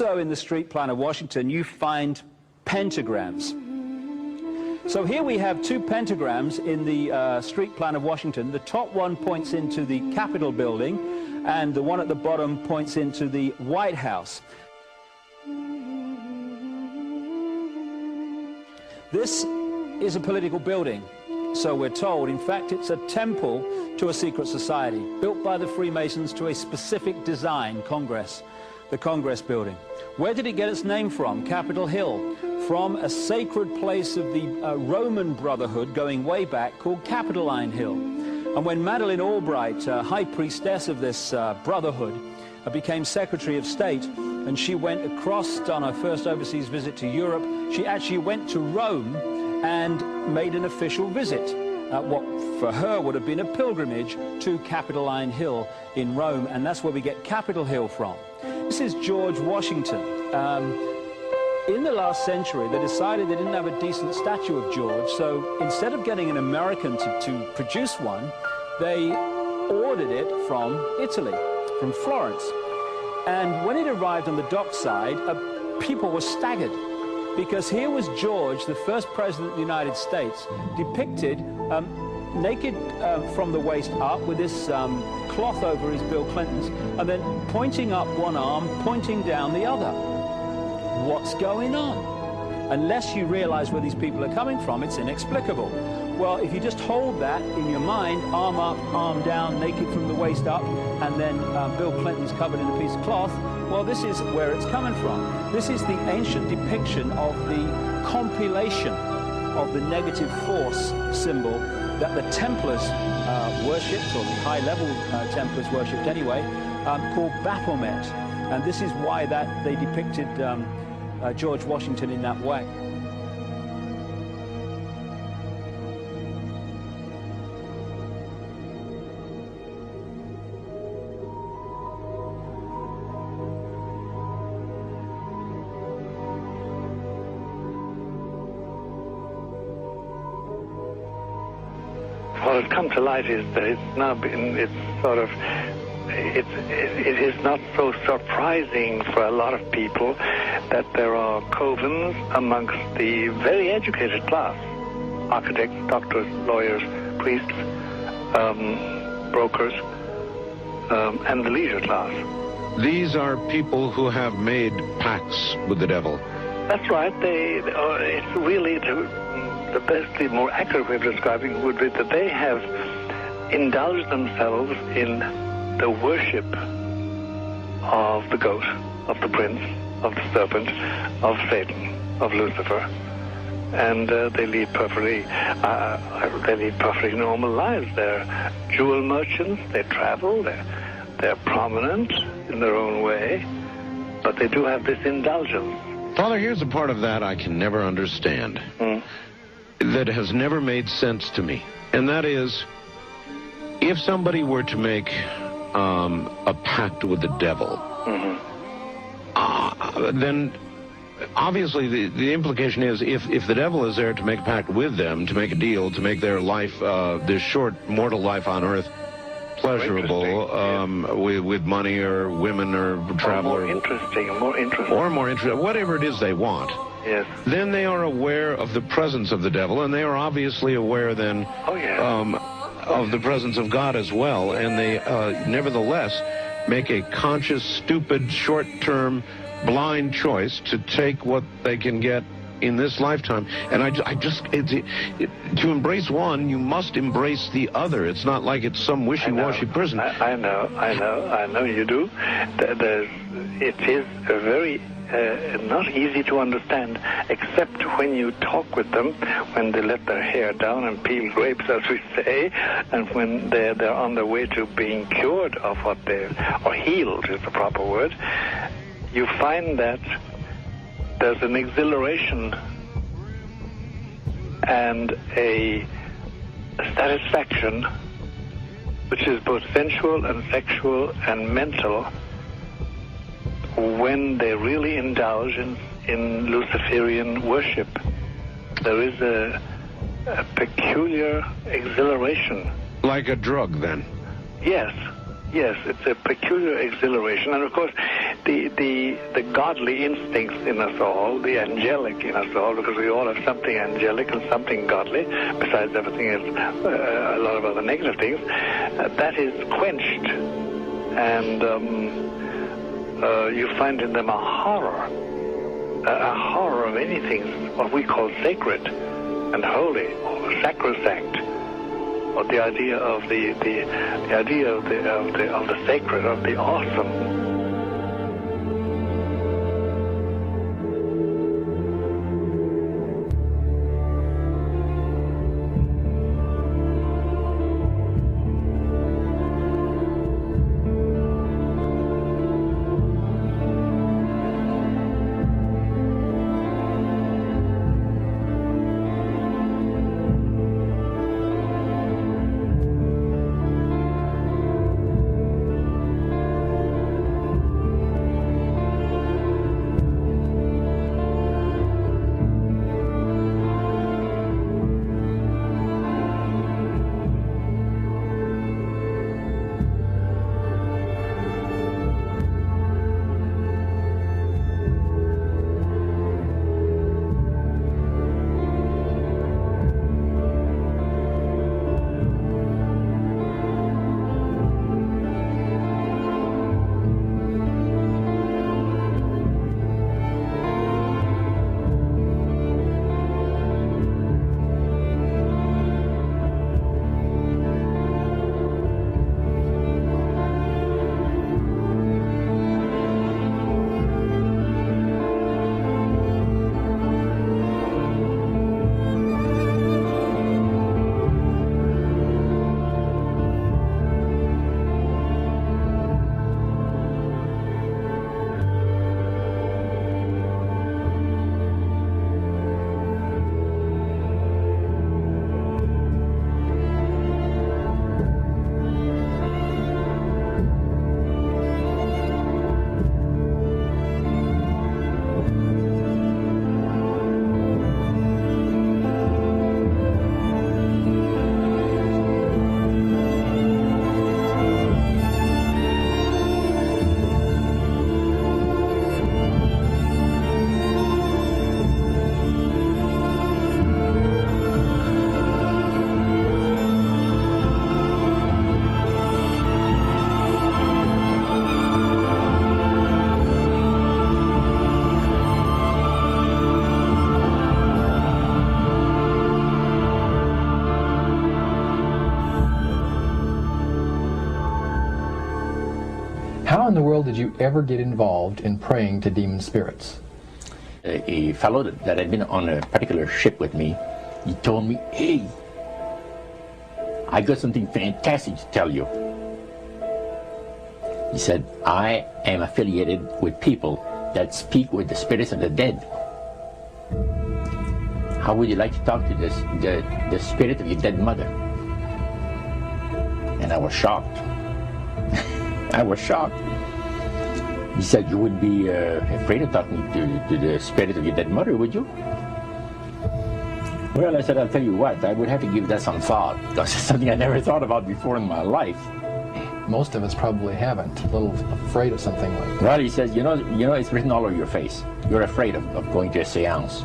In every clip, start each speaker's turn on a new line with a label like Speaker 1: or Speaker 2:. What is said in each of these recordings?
Speaker 1: Also in the street plan of Washington, you find pentagrams. So here we have two pentagrams in the street plan of Washington. The top one points into the Capitol building, and the one at the bottom points into the White House. This is a political building, so we're told. In fact, it's a temple to a secret society, built by the Freemasons to a specific design, Congress, the Congress building. Where did it get its name from? Capitol Hill, from a sacred place of the Roman Brotherhood going way back called Capitoline Hill. And when Madeleine Albright, high priestess of this brotherhood, became Secretary of State, and she went across on her first overseas visit to Europe, she actually went to Rome and made an official visit, what for her would have been a pilgrimage to Capitoline Hill in Rome, and that's where we get Capitol Hill from. This is George Washington. In the last century, they decided they didn't have a decent statue of George, so instead of getting an American to produce one, they ordered it from Italy, from Florence. And when it arrived on the dockside, people were staggered, because here was George, the first president of the United States, depicted naked from the waist up with this cloth over his Bill Clinton's, and then pointing up one arm, pointing down the other. What's going on? Unless you realize where these people are coming from, it's inexplicable. Well, if you just hold that in your mind, arm up, arm down, naked from the waist up, and then Bill Clinton's covered in a piece of cloth, well, this is where it's coming from. This is the ancient depiction of the compilation of the negative force symbol that the Templars worshipped, or the high-level Templars worshipped anyway, called Baphomet. And this is why that they depicted George Washington in that way.
Speaker 2: What has come to light is that it is not so surprising for a lot of people that there are covens amongst the very educated class, architects, doctors, lawyers, priests, brokers, and the leisure class.
Speaker 3: These are people who have made pacts with the devil.
Speaker 2: That's right. It's really the best, the more accurate way of describing it would be that they have indulged themselves in the worship of the goat, of the prince, of the serpent, of Satan, of Lucifer, and they lead perfectly normal lives. They're jewel merchants. They travel. They're prominent in their own way, but they do have this indulgence.
Speaker 3: Father, here's a part of that I can never understand. That has never made sense to me, and that is, if somebody were to make a pact with the devil, then obviously the implication is if the devil is there to make a pact with them, to make a deal, to make their life, this short mortal life on earth, pleasurable, with money or women or travel,
Speaker 2: more interesting,
Speaker 3: whatever it is they want.
Speaker 2: Yes.
Speaker 3: Then they are aware of the presence of the devil, and they are obviously aware then of the presence of God as well, and they nevertheless make a conscious, stupid, short-term, blind choice to take what they can get in this lifetime. And to embrace one, you must embrace the other. It's not like it's some wishy-washy person.
Speaker 2: I know you do. It is a very not easy to understand, except when you talk with them, when they let their hair down and peel grapes, as we say, and when they're on their way to being cured of what or healed is the proper word. You find that there's an exhilaration and a satisfaction which is both sensual and sexual and mental when they really indulge in Luciferian worship. There is a peculiar exhilaration.
Speaker 3: Like a drug, then?
Speaker 2: Yes, it's a peculiar exhilaration. And of course, the godly instincts in us all, the angelic in us all, because we all have something angelic and something godly, besides everything else, a lot of other negative things, that is quenched. And you find in them a horror of anything, what we call sacred and holy, or sacrosanct, or the idea of the idea of the sacred, of the awesome.
Speaker 4: How in the world did you ever get involved in praying to demon spirits?
Speaker 5: A fellow that had been on a particular ship with me, he told me, "Hey, I got something fantastic to tell you." He said, "I am affiliated with people that speak with the spirits of the dead. How would you like to talk to the spirit of your dead mother?" And I was shocked. I was shocked. He said, "You wouldn't be afraid of talking to the spirit of your dead mother, would you?" Well, I said, "I'll tell you what, I would have to give that some thought, because it's something I never thought about before in my life."
Speaker 4: Most of us probably haven't. A little afraid of something like that.
Speaker 5: Well, he says, you know, it's written all over your face. You're afraid of going to a seance.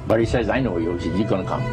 Speaker 5: But he says, "I know you. He says, you're going to come."